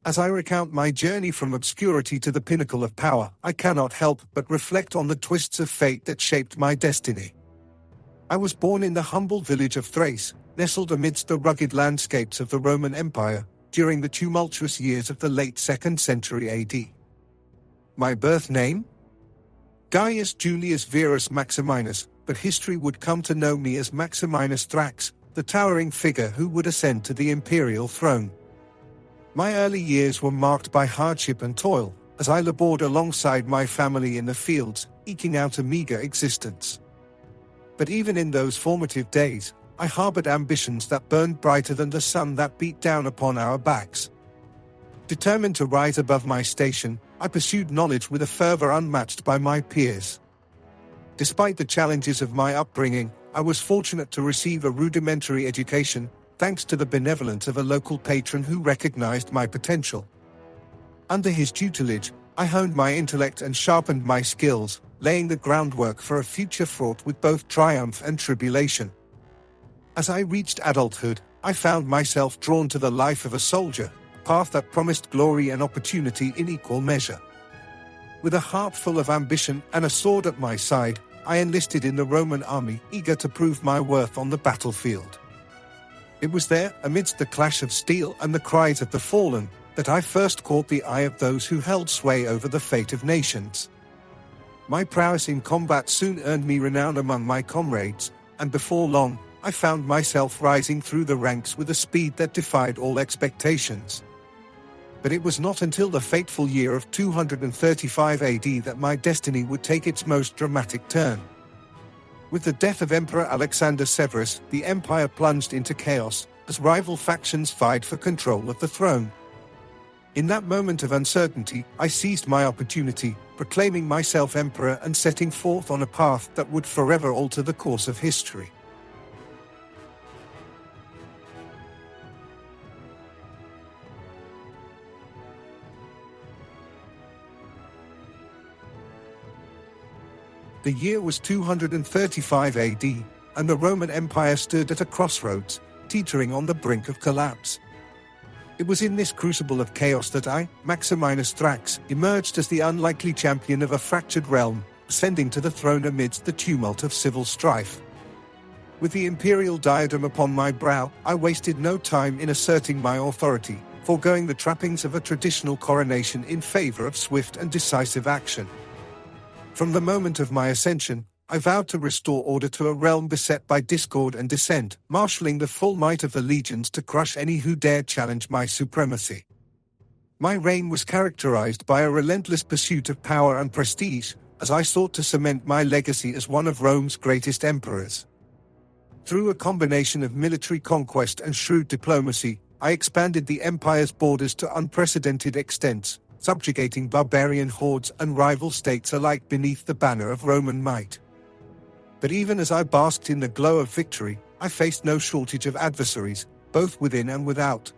As I recount my journey from obscurity to the pinnacle of power, I cannot help but reflect on the twists of fate that shaped my destiny. I was born in the humble village of Thrace, nestled amidst the rugged landscapes of the Roman Empire, during the tumultuous years of the late 2nd century AD. My birth name? Gaius Julius Verus Maximinus, but history would come to know me as Maximinus Thrax, the towering figure who would ascend to the imperial throne. My early years were marked by hardship and toil, as I labored alongside my family in the fields, eking out a meager existence. But even in those formative days, I harbored ambitions that burned brighter than the sun that beat down upon our backs. Determined to rise above my station, I pursued knowledge with a fervor unmatched by my peers. Despite the challenges of my upbringing, I was fortunate to receive a rudimentary education, thanks to the benevolence of a local patron who recognized my potential. Under his tutelage, I honed my intellect and sharpened my skills, laying the groundwork for a future fraught with both triumph and tribulation. As I reached adulthood, I found myself drawn to the life of a soldier, a path that promised glory and opportunity in equal measure. With a heart full of ambition and a sword at my side, I enlisted in the Roman army, eager to prove my worth on the battlefield. It was there, amidst the clash of steel and the cries of the fallen, that I first caught the eye of those who held sway over the fate of nations. My prowess in combat soon earned me renown among my comrades, and before long, I found myself rising through the ranks with a speed that defied all expectations. But it was not until the fateful year of 235 AD that my destiny would take its most dramatic turn. With the death of Emperor Alexander Severus, the empire plunged into chaos, as rival factions vied for control of the throne. In that moment of uncertainty, I seized my opportunity, proclaiming myself emperor and setting forth on a path that would forever alter the course of history. The year was 235 AD, and the Roman Empire stood at a crossroads, teetering on the brink of collapse. It was in this crucible of chaos that I, Maximinus Thrax, emerged as the unlikely champion of a fractured realm, ascending to the throne amidst the tumult of civil strife. With the imperial diadem upon my brow, I wasted no time in asserting my authority, foregoing the trappings of a traditional coronation in favor of swift and decisive action. From the moment of my ascension, I vowed to restore order to a realm beset by discord and dissent, marshalling the full might of the legions to crush any who dared challenge my supremacy. My reign was characterized by a relentless pursuit of power and prestige, as I sought to cement my legacy as one of Rome's greatest emperors. Through a combination of military conquest and shrewd diplomacy, I expanded the empire's borders to unprecedented extents, subjugating barbarian hordes and rival states alike beneath the banner of Roman might. But even as I basked in the glow of victory, I faced no shortage of adversaries, both within and without.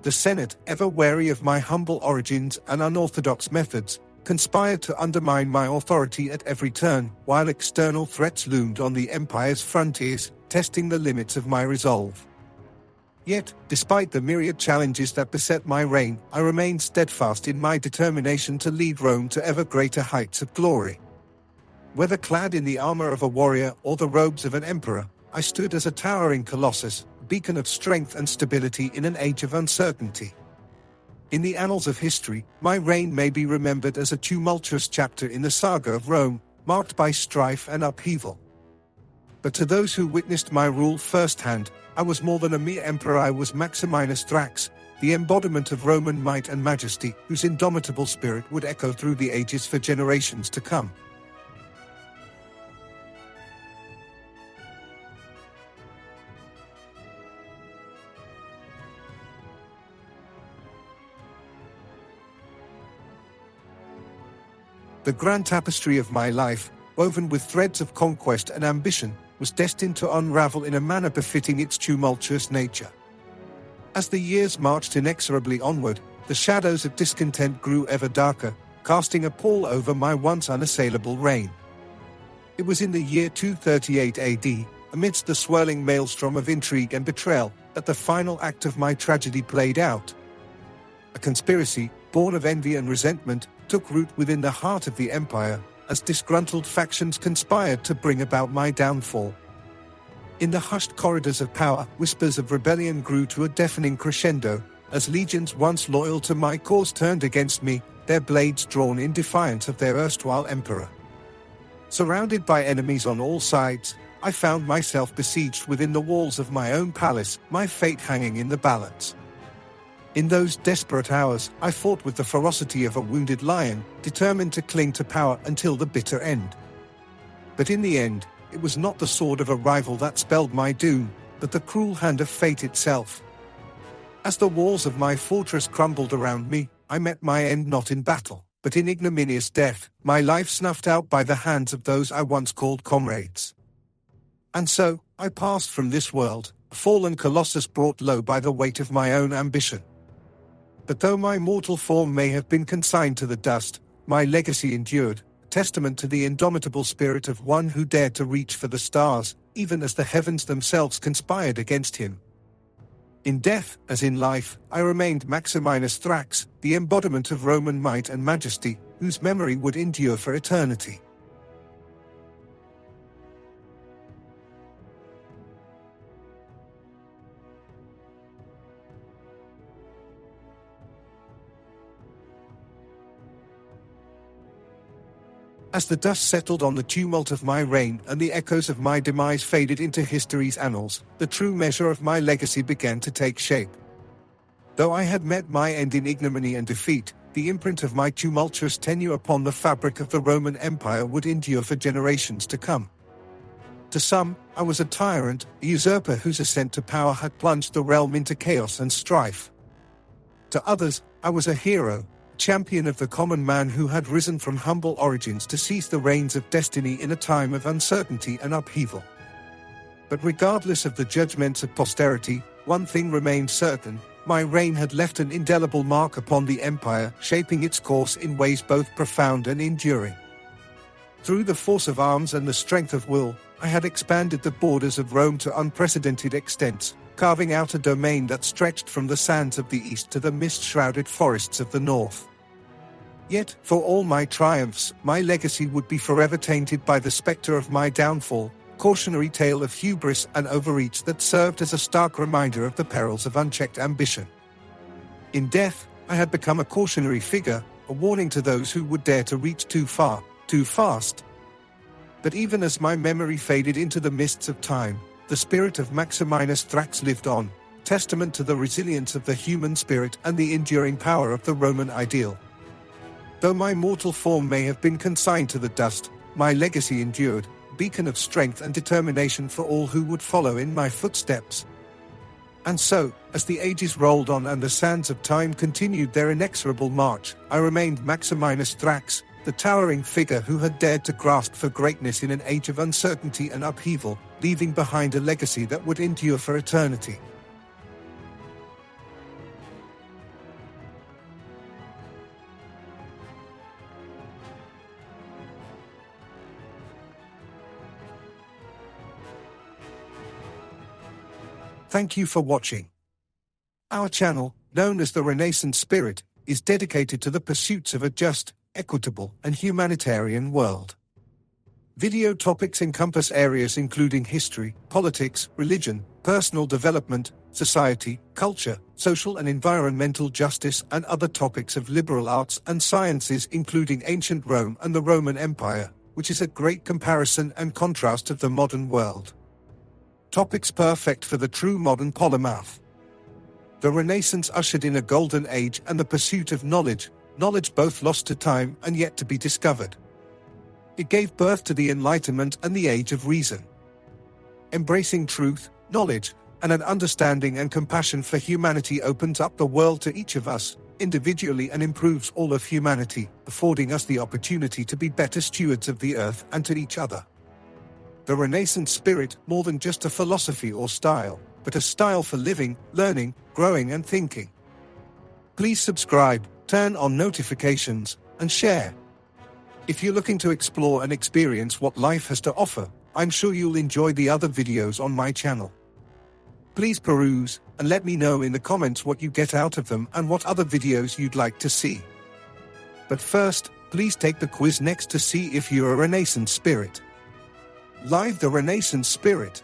The Senate, ever wary of my humble origins and unorthodox methods, conspired to undermine my authority at every turn, while external threats loomed on the empire's frontiers, testing the limits of my resolve. Yet, despite the myriad challenges that beset my reign, I remained steadfast in my determination to lead Rome to ever greater heights of glory. Whether clad in the armor of a warrior or the robes of an emperor, I stood as a towering colossus, beacon of strength and stability in an age of uncertainty. In the annals of history, my reign may be remembered as a tumultuous chapter in the saga of Rome, marked by strife and upheaval. But to those who witnessed my rule firsthand, I was more than a mere emperor. I was Maximinus Thrax, the embodiment of Roman might and majesty, whose indomitable spirit would echo through the ages for generations to come. The grand tapestry of my life, woven with threads of conquest and ambition, was destined to unravel in a manner befitting its tumultuous nature. As the years marched inexorably onward, the shadows of discontent grew ever darker, casting a pall over my once unassailable reign. It was in the year 238 AD, amidst the swirling maelstrom of intrigue and betrayal, that the final act of my tragedy played out. A conspiracy, born of envy and resentment, took root within the heart of the empire, as disgruntled factions conspired to bring about my downfall. In the hushed corridors of power, whispers of rebellion grew to a deafening crescendo, as legions once loyal to my cause turned against me, their blades drawn in defiance of their erstwhile emperor. Surrounded by enemies on all sides, I found myself besieged within the walls of my own palace, my fate hanging in the balance. In those desperate hours, I fought with the ferocity of a wounded lion, determined to cling to power until the bitter end. But in the end, it was not the sword of a rival that spelled my doom, but the cruel hand of fate itself. As the walls of my fortress crumbled around me, I met my end not in battle, but in ignominious death, my life snuffed out by the hands of those I once called comrades. And so, I passed from this world, a fallen colossus brought low by the weight of my own ambition. But though my mortal form may have been consigned to the dust, my legacy endured, a testament to the indomitable spirit of one who dared to reach for the stars, even as the heavens themselves conspired against him. In death, as in life, I remained Maximinus Thrax, the embodiment of Roman might and majesty, whose memory would endure for eternity. As the dust settled on the tumult of my reign and the echoes of my demise faded into history's annals, the true measure of my legacy began to take shape. Though I had met my end in ignominy and defeat, the imprint of my tumultuous tenure upon the fabric of the Roman Empire would endure for generations to come. To some, I was a tyrant, a usurper whose ascent to power had plunged the realm into chaos and strife. To others, I was a hero, champion of the common man who had risen from humble origins to seize the reins of destiny in a time of uncertainty and upheaval. But regardless of the judgments of posterity, one thing remained certain: my reign had left an indelible mark upon the empire, shaping its course in ways both profound and enduring. Through the force of arms and the strength of will, I had expanded the borders of Rome to unprecedented extents, carving out a domain that stretched from the sands of the east to the mist-shrouded forests of the north. Yet, for all my triumphs, my legacy would be forever tainted by the specter of my downfall, cautionary tale of hubris and overreach that served as a stark reminder of the perils of unchecked ambition. In death, I had become a cautionary figure, a warning to those who would dare to reach too far, too fast. But even as my memory faded into the mists of time, the spirit of Maximinus Thrax lived on, testament to the resilience of the human spirit and the enduring power of the Roman ideal. Though my mortal form may have been consigned to the dust, my legacy endured, beacon of strength and determination for all who would follow in my footsteps. And so, as the ages rolled on and the sands of time continued their inexorable march, I remained Maximinus Thrax, the towering figure who had dared to grasp for greatness in an age of uncertainty and upheaval, leaving behind a legacy that would endure for eternity. Thank you for watching. Our channel, known as the Renaissance Spirit, is dedicated to the pursuits of a just, equitable, and humanitarian world. Video topics encompass areas including history, politics, religion, personal development, society, culture, social and environmental justice, and other topics of liberal arts and sciences, including ancient Rome and the Roman Empire, which is a great comparison and contrast of the modern world. Topics perfect for the true modern polymath. The Renaissance ushered in a golden age and the pursuit of knowledge both lost to time and yet to be discovered. It gave birth to the Enlightenment and the Age of Reason. Embracing truth, knowledge, and an understanding and compassion for humanity opens up the world to each of us, individually, and improves all of humanity, affording us the opportunity to be better stewards of the earth and to each other. The Renaissance spirit, more than just a philosophy or style, but a style for living, learning, growing and thinking. Please subscribe, turn on notifications, and share. If you're looking to explore and experience what life has to offer, I'm sure you'll enjoy the other videos on my channel. Please peruse, and let me know in the comments what you get out of them and what other videos you'd like to see. But first, please take the quiz next to see if you're a Renaissance spirit. Live the Renaissance spirit.